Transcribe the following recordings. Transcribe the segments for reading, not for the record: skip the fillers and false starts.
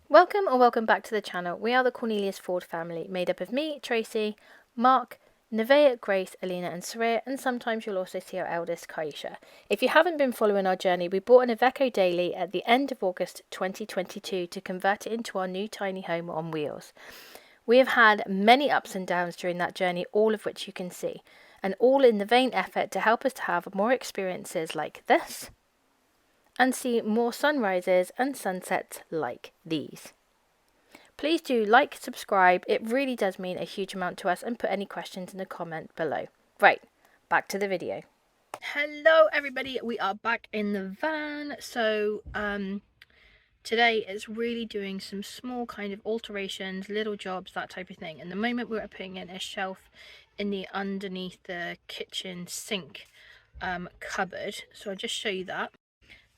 Welcome or welcome back to the channel. We are the Cornelius-Ford family, made up of me, Tracy, Mark, Nevaeh, Grace, Alina and Saria, and sometimes you'll also see our eldest, Kaisha. If you haven't been following our journey, we bought an Iveco Daily at the end of August 2022 to convert it into our new tiny home on wheels. We have had many ups and downs during that journey, all of which you can see, and all in the vain effort to help us to have more experiences like this and see more sunrises and sunsets like these. Please do like, subscribe, it really does mean a huge amount to us, and put any questions in the comment below. Right, back to the video. Hello everybody, we are back in the van. So today is really doing some small kind of alterations, little jobs, that type of thing. And the moment we're putting in a shelf in the underneath the kitchen sink cupboard. So I'll just show you that.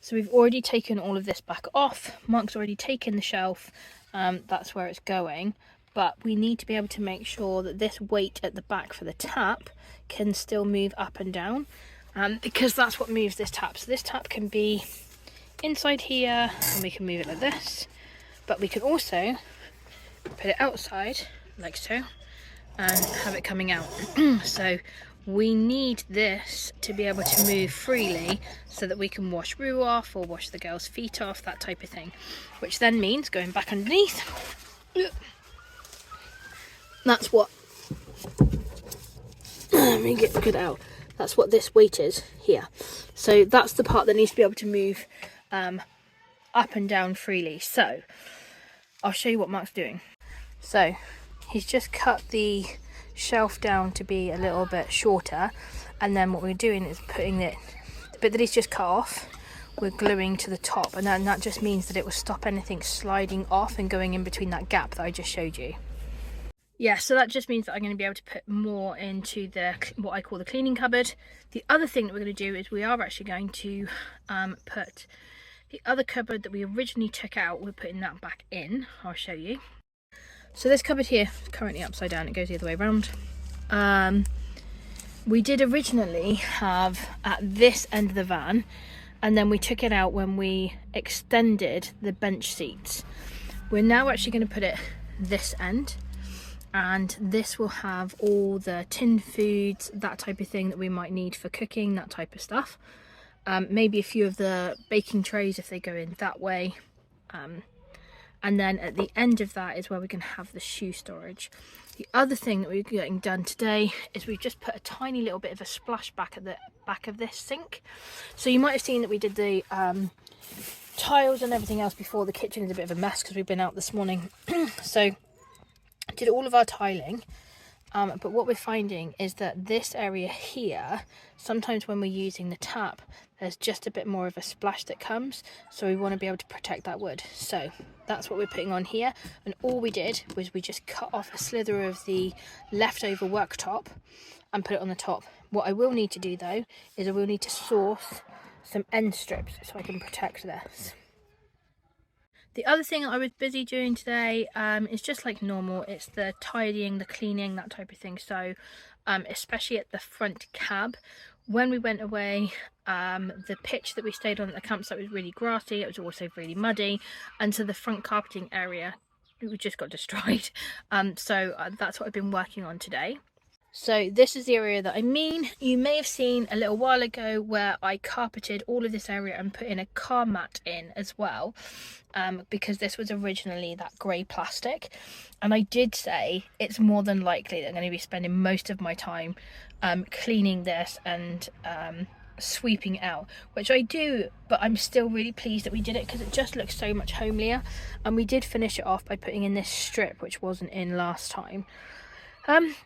So we've already taken all of this back off. Mark's already taken the shelf. That's where it's going. But we need to be able to make sure that this weight at the back for the tap can still move up and down. Because that's what moves this tap. So this tap can be inside here and we can move it like this. But we can also put it outside like so and have it coming out. So we need this to be able to move freely so that we can wash Rue off or wash the girls' feet off, that type of thing. Which then means going back underneath. That's what, let me get it out. That's what this weight is here. So that's the part that needs to be able to move up and down freely. So I'll show you what Mark's doing. So he's just cut the shelf down to be a little bit shorter, and then what we're doing is putting the bit that he's just cut off, we're gluing to the top, and then that just means that it will stop anything sliding off and going in between that gap that I just showed you. Yeah, so that just means that I'm going to be able to put more into the what I call the cleaning cupboard. The other thing that we're going to do is we are actually going to put the other cupboard that we originally took out, we're putting that back in. I'll show you. So this cupboard here is currently upside down, it goes the other way around. We did originally have at this end of the van, and then we took it out when we extended the bench seats. We're now actually going to put it this end, and this will have all the tinned foods, that type of thing that we might need for cooking, that type of stuff. Maybe a few of the baking trays if they go in that way. And then at the end of that is where we can have the shoe storage. The other thing that we're getting done today is we've just put a tiny little bit of a splash back at the back of this sink. So you might have seen that we did the tiles and everything else before. The kitchen is a bit of a mess because we've been out this morning. So did all of our tiling. But what we're finding is that this area here, sometimes when we're using the tap, there's just a bit more of a splash that comes. So we want to be able to protect that wood. So that's what we're putting on here. And all we did was we just cut off a slither of the leftover worktop and put it on the top. What I will need to do though, is I will need to source some end strips so I can protect this. The other thing I was busy doing today is just like normal. It's the tidying, the cleaning, that type of thing. So especially at the front cab, when we went away, the pitch that we stayed on at the campsite was really grassy. It was also really muddy, and so the front carpeting area, it just got destroyed. So that's what I've been working on today. So this is the area that I mean. You may have seen a little while ago where I carpeted all of this area and put in a car mat in as well, because this was originally that grey plastic. And I did say it's more than likely that I'm going to be spending most of my time cleaning this and sweeping out, which I do, but I'm still really pleased that we did it because it just looks so much homelier. And we did finish it off by putting in this strip, which wasn't in last time.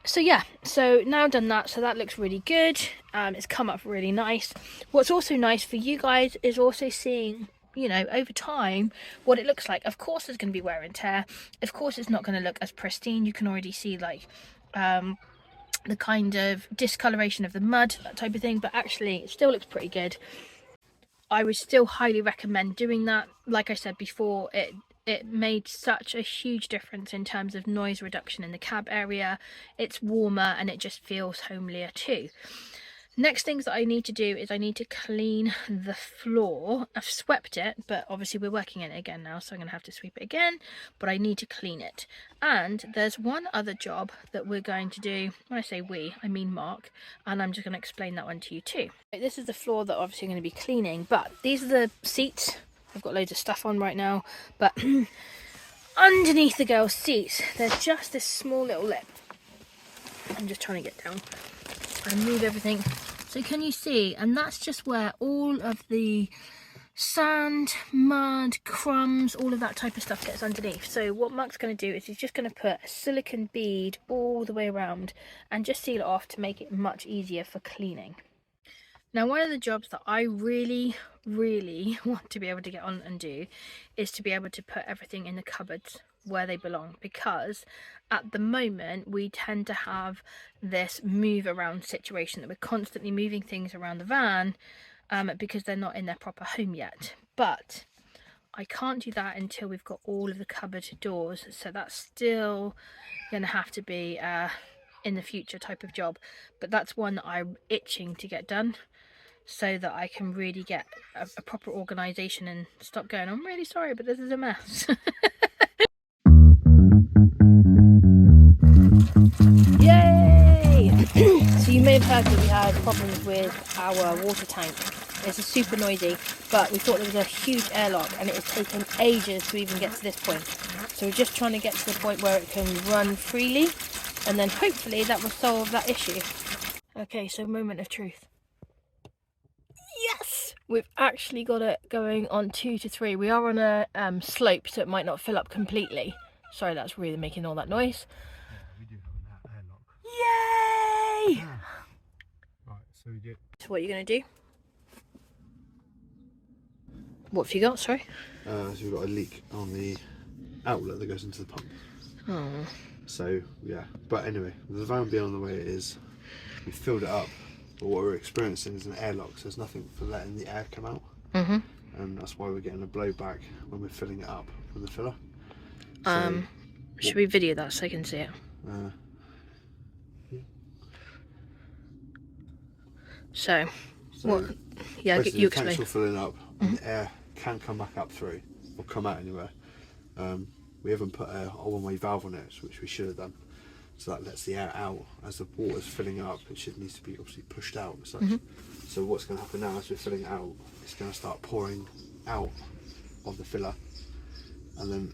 So yeah, so now done that, so that looks really good. It's come up really nice. What's also nice for you guys is also seeing, you know, over time what it looks like. Of course there's going to be wear and tear, of course it's not going to look as pristine. You can already see like the kind of discoloration of the mud, that type of thing, but actually it still looks pretty good. I would still highly recommend doing that. Like I said before, it made such a huge difference in terms of noise reduction in the cab area. It's warmer and it just feels homelier too. Next things that I need to do is I need to clean the floor. I've swept it, but obviously we're working in it again now, so I'm going to have to sweep it again, but I need to clean it. And there's one other job that we're going to do. When I say we, I mean Mark, and I'm just going to explain that one to you too. This is the floor that obviously I'm going to be cleaning, but these are the seats. I've got loads of stuff on right now, but underneath the girls' seats, there's just this small little lip. I'm just trying to get down and move everything. So can you see? And that's just where all of the sand, mud, crumbs, all of that type of stuff gets underneath. So what Mark's going to do is he's just going to put a silicone bead all the way around and just seal it off to make it much easier for cleaning. Now, one of the jobs that I really want to be able to get on and do is to be able to put everything in the cupboards where they belong, because at the moment we tend to have this move around situation that we're constantly moving things around the van because they're not in their proper home yet. But I can't do that until we've got all of the cupboard doors, so that's still gonna have to be in the future type of job, but that's one that I'm itching to get done so that I can really get a proper organisation and stop going, I'm really sorry, but this is a mess. Yay! So you may have heard that we had problems with our water tank. It's super noisy, but we thought there was a huge airlock and it has taken ages to even get to this point. So we're just trying to get to the point where it can run freely, and then hopefully that will solve that issue. Okay, so moment of truth. Yes! We've actually got it going on 2 to 3. We are on a slope, so it might not fill up completely. Sorry, that's really making all that noise. We do have an airlock. Yay! Yeah. Right, so we do. So what are you going to do? What have you got, sorry? So we've got a leak on the outlet that goes into the pump. Oh. So, yeah. But anyway, the van being on the way it is, we filled it up, but what we're experiencing is an airlock, so there's nothing for letting the air come out. Mm-hmm. And that's why we're getting a blowback when we're filling it up with the filler. So, should we video that so I can see it? So what? Yeah, you explain. The tanks are filling up, and the air can come back up through, or come out anywhere. We haven't put a one-way valve on it, which we should have done. So that lets the air out. As the water's filling up, it needs to be obviously pushed out as such. So what's going to happen now as we're filling it out, it's going to start pouring out of the filler, and then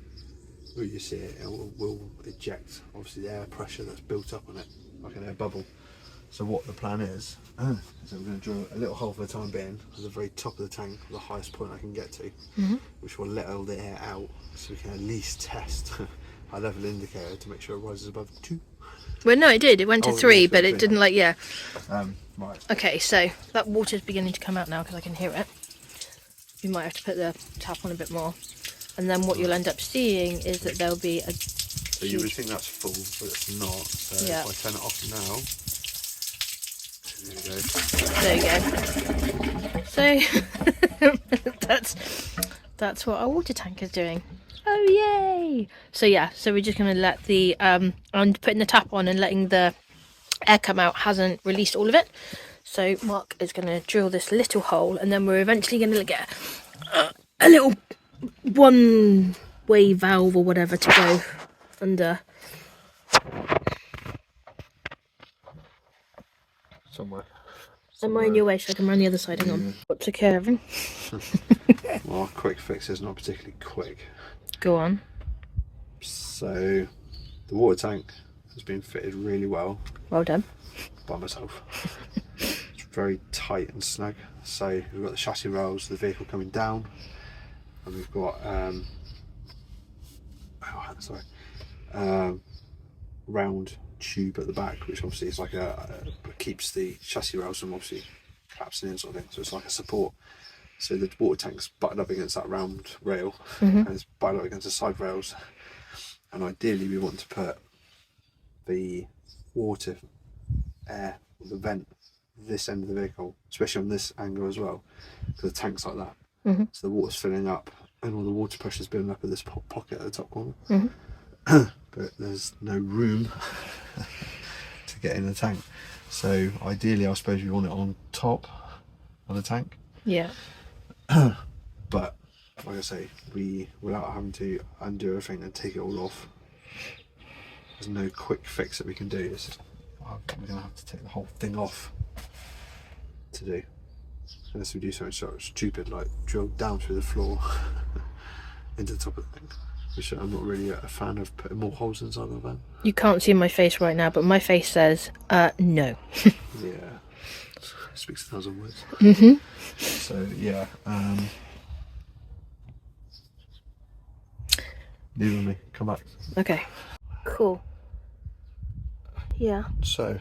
when you see it, will eject obviously the air pressure that's built up on it, like an air bubble. So what the plan is that we're going to drill a little hole for the time being at the very top of the tank, the highest point I can get to, which will let all the air out, so we can at least test our level indicator to make sure it rises above 2. Well, no, it did. It went to 3, but it didn't like, yeah. Right. Okay, so that water's beginning to come out now because I can hear it. You might have to put the tap on a bit more. And then what you'll end up seeing is that there'll be a... So you would think that's full, but it's not. So yeah. If I turn it off now, there you go. So that's what our water tank is doing. Oh yay! So yeah, so we're just going to let the and putting the tap on and letting the air come out hasn't released all of it. So Mark is going to drill this little hole, and then we're eventually going to get a little one-way valve or whatever to go under. Somewhere. Am I in your way so I can run the other side? Hang on. What's occurring? Well, quick fix is not particularly quick. Go on. So the water tank has been fitted really well. Well done. By myself. It's very tight and snug. So we've got the chassis rails, the vehicle coming down, and we've got round tube at the back, which obviously is like keeps the chassis rails from obviously collapsing in, sort of thing. So it's like a support. So the water tank's butted up against that round rail, and it's butted up against the side rails. And ideally, we want to put the water air, the vent, this end of the vehicle, especially on this angle as well, because the tank's like that. So the water's filling up, and all the water pressure's building up at this pocket at the top corner. But there's no room to get in the tank. So ideally, I suppose we want it on top of the tank. Yeah. But like I say, without having to undo everything and take it all off, there's no quick fix that we can do. It's just, we're going to have to take the whole thing off to do. Unless we do something sort of stupid, like drill down through the floor into the top of the thing. Which I'm not really a fan of putting more holes inside the van. You can't see my face right now, but my face says, no. Yeah. Speaks 1,000 words. Mm-hmm. So, yeah. Leave with me. Come back. Okay. Cool. Yeah. So,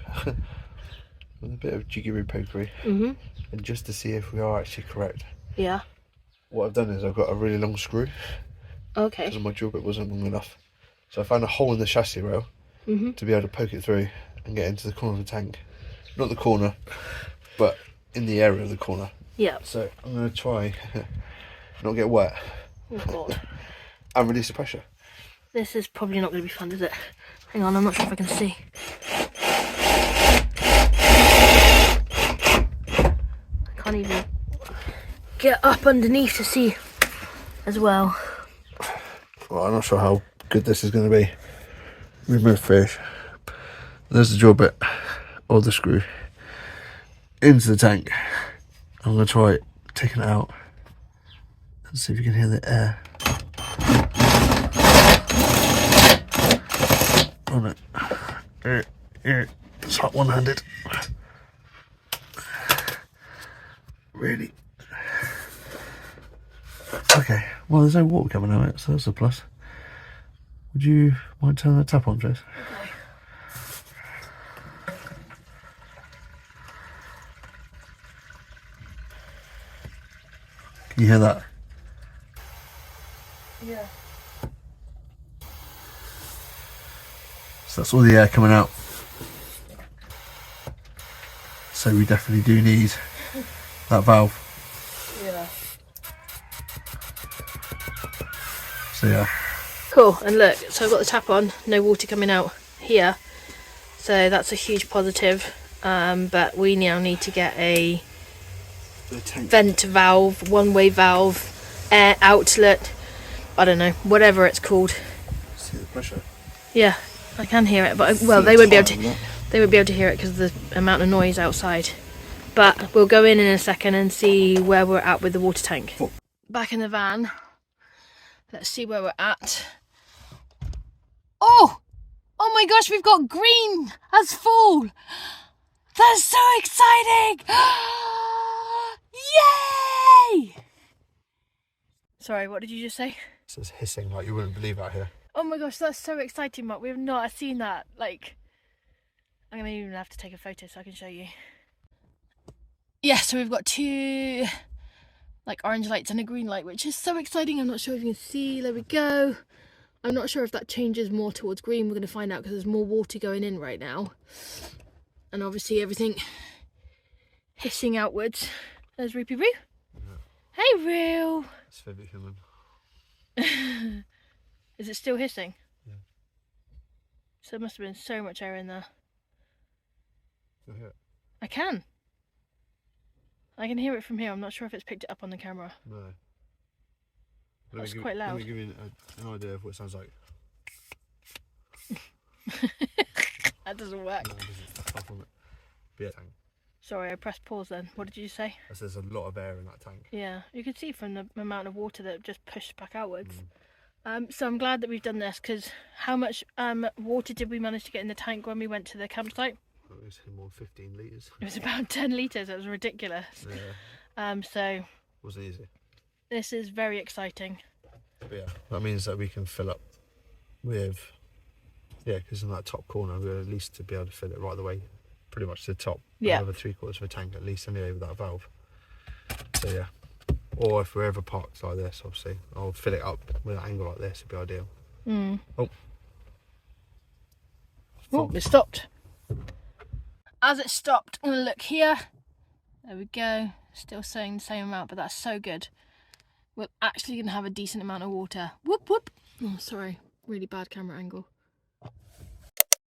with a bit of jiggery pokery, Mm-hmm. and just to see if we are actually correct, Yeah. what I've done is I've got a really long screw Okay. because my drill bit wasn't long enough. So I found a hole in the chassis rail to be able to poke it through and get into the corner of the tank. Not the corner, but in the area of the corner. Yeah. So I'm going to try not get wet Oh, God. and release the pressure. This is probably not going to be fun, is it? Hang on, I'm not sure if I can see. I can't even get up underneath to see as well. Well, I'm not sure how good this is going to be. Remove fish. There's the drill bit or the screw into the tank. I'm going to try taking it out and see if you can hear the air. On it. It's like one-handed. Really. Okay, well there's no water coming out of it, so that's a plus. Would you mind turning that tap on, Jess? Okay. Can you hear that? Yeah. So that's all the air coming out. So we definitely do need that valve. Yeah. So yeah. Cool, and look, so I've got the tap on, no water coming out here. So that's a huge positive. But we now need to get a vent valve, one-way valve, air outlet, I don't know, whatever it's called. See the pressure? Yeah, I can hear it, but well, they won't be able to. They won't be able to hear it because of the amount of noise outside. But we'll go in a second and see where we're at with the water tank. Back in the van. Let's see where we're at. Oh! Oh my gosh, we've got green as fall! That's so exciting! Yay! Sorry, what did you just say? It says hissing like you wouldn't believe out here. Oh my gosh, that's so exciting, Mark. We've not seen that. Like, I'm going to even have to take a photo so I can show you. Yeah, so we've got two like orange lights and a green light, which is so exciting. I'm not sure if you can see. There we go. I'm not sure if that changes more towards green. We're going to find out because there's more water going in right now. And obviously everything hissing outwards. There's Roopy Roo. Yeah. Hey, Roo. It's favorite human. Is it still hissing? Yeah. So there must have been so much air in there. You'll hear it. I can. I can hear it from here. I'm not sure if it's picked it up on the camera. No. That's quite loud. Let me give you an idea of what it sounds like. That doesn't work. No, it doesn't. Far from it. But yeah, tank. Sorry, I pressed pause then. What did you say? There's a lot of air in that tank. Yeah, you can see from the amount of water that just pushed back outwards. So I'm glad that we've done this, because how much water did we manage to get in the tank when we went to the campsite? It was more than 15 litres. It was about 10 litres. It was ridiculous. Yeah. So wasn't easy. This is very exciting. But yeah, that means that we can fill up with, yeah, because in that top corner we're at least to be able to fill it right the way, pretty much to the top. Yeah. Another 3/4 of a tank at least anyway with that valve. So yeah. Or if we're ever parked like this, obviously, I'll fill it up with an angle like this. It'd be ideal. Oh. Oh, it stopped. As it stopped, I'm going to look here. There we go. Still saying the same amount, but that's so good. We're actually going to have a decent amount of water. Whoop, whoop. Oh, sorry. Really bad camera angle.